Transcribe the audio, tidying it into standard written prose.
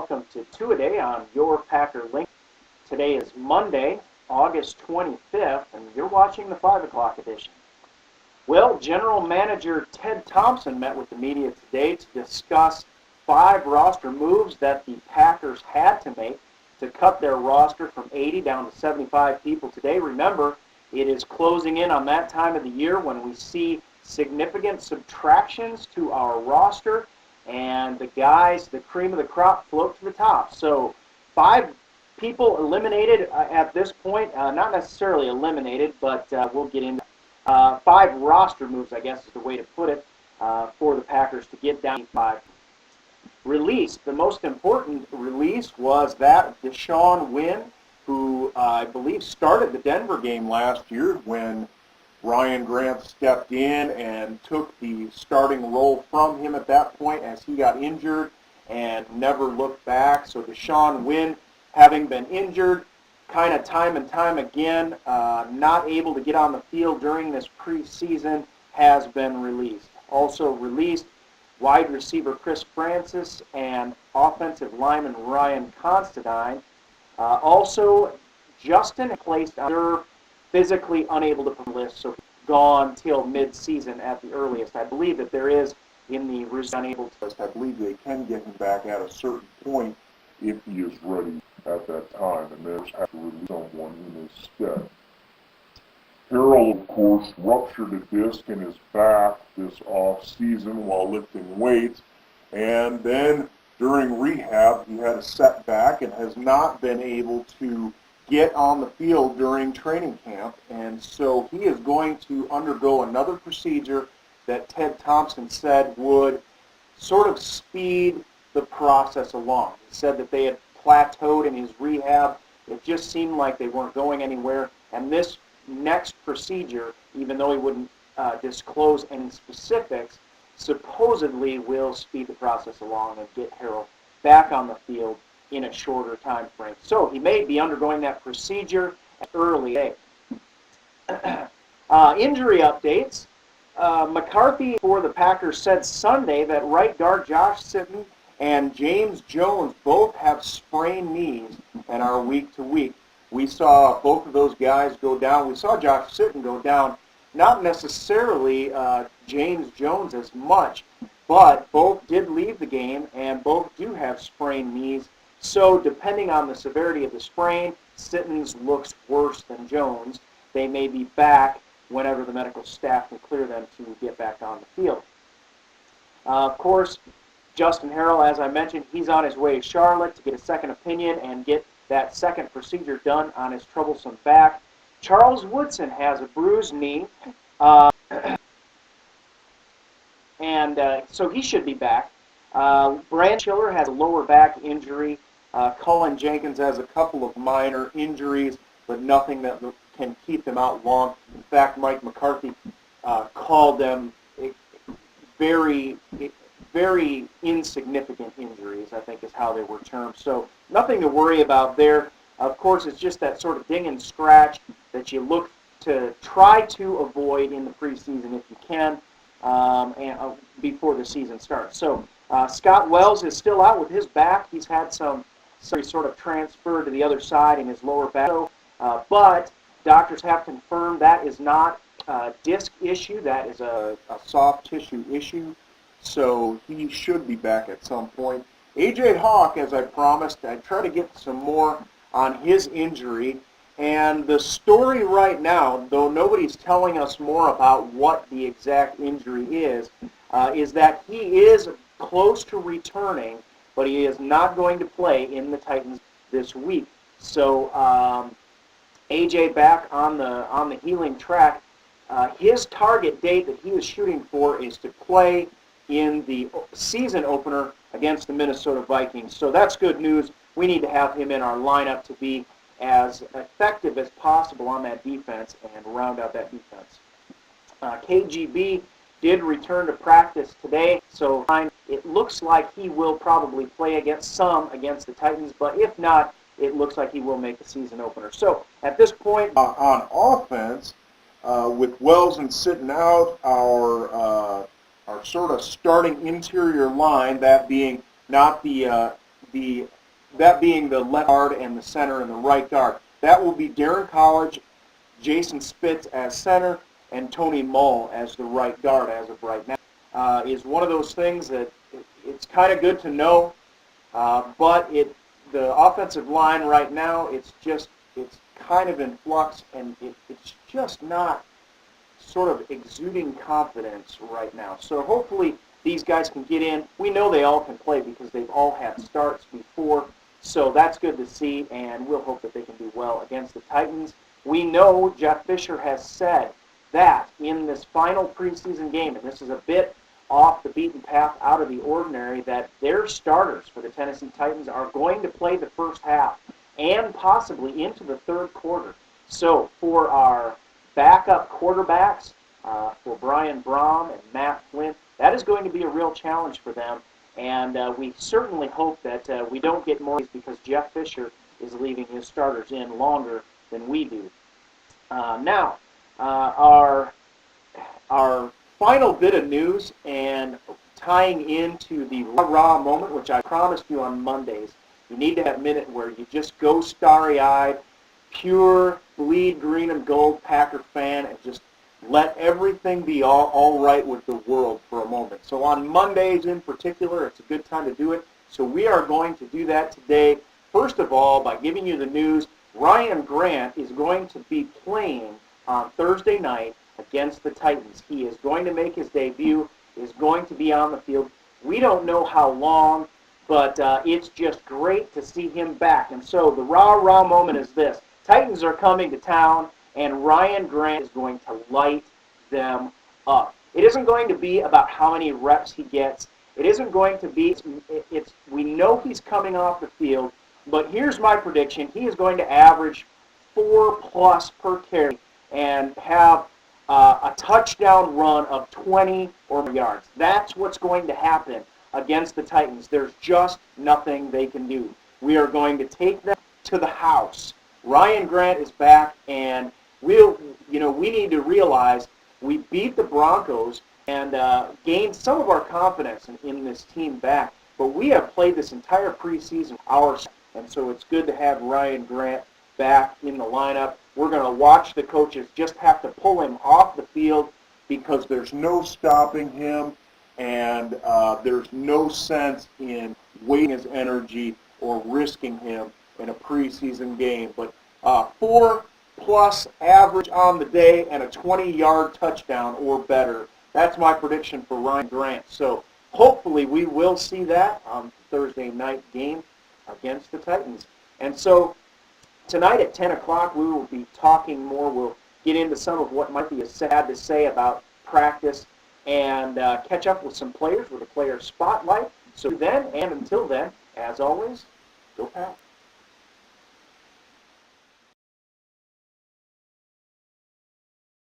welcome to Two-A-Day on your Packer Link. Today is Monday, August 25th, and you're watching the 5 o'clock edition. Well, General Manager Ted Thompson met with the media today to discuss 5 roster moves that the Packers had to make to cut their roster from 80 down to 75 people today. Remember, it is closing in on that time of the year when we see significant subtractions to our roster, and the guys, the cream of the crop, float to the top. So 5 people eliminated at this point, not necessarily eliminated, but we'll get into 5 roster moves, I guess is the way to put it, for the Packers to get down to 5. Released, the most important release was that of Deshaun Wynn, who I believe started the Denver game last year when Ryan Grant stepped in and took the starting role from him at that point as he got injured and never looked back. So Deshaun Wynn, having been injured kind of time and time again, not able to get on the field during this preseason, has been released. Also released wide receiver Chris Francis and offensive lineman Ryan Constantine. Also, Justin placed under physically unable to put on the list, so gone till mid-season at the earliest. I believe that there is in the unable to list. I believe they can get him back at a certain point if he is ready at that time, and there's have to release someone in his stead. Harold, of course, ruptured a disc in his back this off-season while lifting weights, and then during rehab he had a setback and has not been able to get on the field during training camp, and so he is going to undergo another procedure that Ted Thompson said would sort of speed the process along. He said that they had plateaued in his rehab. It just seemed like they weren't going anywhere, and this next procedure, even though he wouldn't disclose any specifics, supposedly will speed the process along and get Harold back on the field in a shorter time frame. So he may be undergoing that procedure at early age. Injury updates. McCarthy for the Packers said Sunday that right guard Josh Sitton and James Jones both have sprained knees and are week to week. We saw both of those guys go down. We saw Josh Sitton go down, not necessarily James Jones as much, but both did leave the game and both do have sprained knees. So depending on the severity of the sprain, Sitton's looks worse than Jones. They may be back whenever the medical staff will clear them to get back on the field. Of course, Justin Harrell, as I mentioned, he's on his way to Charlotte to get a second opinion and get that second procedure done on his troublesome back. Charles Woodson has a bruised knee, and so he should be back. Brand Chiller has a lower back injury. Cullen Jenkins has a couple of minor injuries, but nothing that can keep them out long. In fact, Mike McCarthy called them very, very insignificant injuries, I think is how they were termed. So nothing to worry about there. Of course, it's just that sort of ding and scratch that you look to try to avoid in the preseason if you can, and before the season starts. So Scott Wells is still out with his back. He's had some sort of transfer to the other side in his lower back. But doctors have confirmed that is not a disc issue. That is a soft tissue issue. So he should be back at some point. A.J. Hawk, as I promised, I try to get some more on his injury. And the story right now, though nobody's telling us more about what the exact injury is that he is close to returning, but he is not going to play in the Titans this week. So A.J. back on the healing track. His target date that he is shooting for is to play in the season opener against the Minnesota Vikings. So that's good news. We need to have him in our lineup to be as effective as possible on that defense and round out that defense. KGB did return to practice today, so it looks like he will probably play against the Titans, but if not, it looks like he will make the season opener. So at this point on offense, with Wells and Sitton out, our sort of starting interior line, that being not the that being the left guard and the center and the right guard. That will be Darren College, Jason Spitz as center, and Tony Mull as the right guard as of right now. Is one of those things that it's kind of good to know, but the offensive line right now, it's kind of in flux, and it's just not sort of exuding confidence right now. So hopefully these guys can get in. We know they all can play because they've all had starts before, so that's good to see, and we'll hope that they can do well against the Titans. We know Jeff Fisher has said that in this final preseason game, and this is a bit off the beaten path, out of the ordinary, that their starters for the Tennessee Titans are going to play the first half and possibly into the third quarter. So for our backup quarterbacks, for Brian Brom and Matt Flint, that is going to be a real challenge for them. And we certainly hope that we don't get more because Jeff Fisher is leaving his starters in longer than we do. Now, our final bit of news, and tying into the rah-rah moment, which I promised you on Mondays, you need to have a minute where you just go starry-eyed, pure, bleed green and gold Packer fan, and just let everything be all right with the world for a moment. So on Mondays in particular, it's a good time to do it. So we are going to do that today. First of all, by giving you the news, Ryan Grant is going to be playing on Thursday night against the Titans. He is going to make his debut, is going to be on the field. We don't know how long, but it's just great to see him back. And so the rah-rah moment is this. Titans are coming to town, and Ryan Grant is going to light them up. It isn't going to be about how many reps he gets. It isn't going to be, we know he's coming off the field, but here's my prediction. He is going to average 4+ per carry and have a touchdown run of 20 or more yards. That's what's going to happen against the Titans. There's just nothing they can do. We are going to take them to the house. Ryan Grant is back, and we need to realize we beat the Broncos and gained some of our confidence in this team back, but we have played this entire preseason ourselves, and so it's good to have Ryan Grant back in the lineup. We're going to watch the coaches just have to pull him off the field because there's no stopping him, and there's no sense in wasting his energy or risking him in a preseason game. But 4+ average on the day and a 20-yard touchdown or better. That's my prediction for Ryan Grant. So hopefully we will see that on Thursday night game against the Titans. And so tonight at 10 o'clock we will be talking more. We'll get into some of what might be sad to say about practice and catch up with some players with a player spotlight. So then, and until then, as always, go Pack.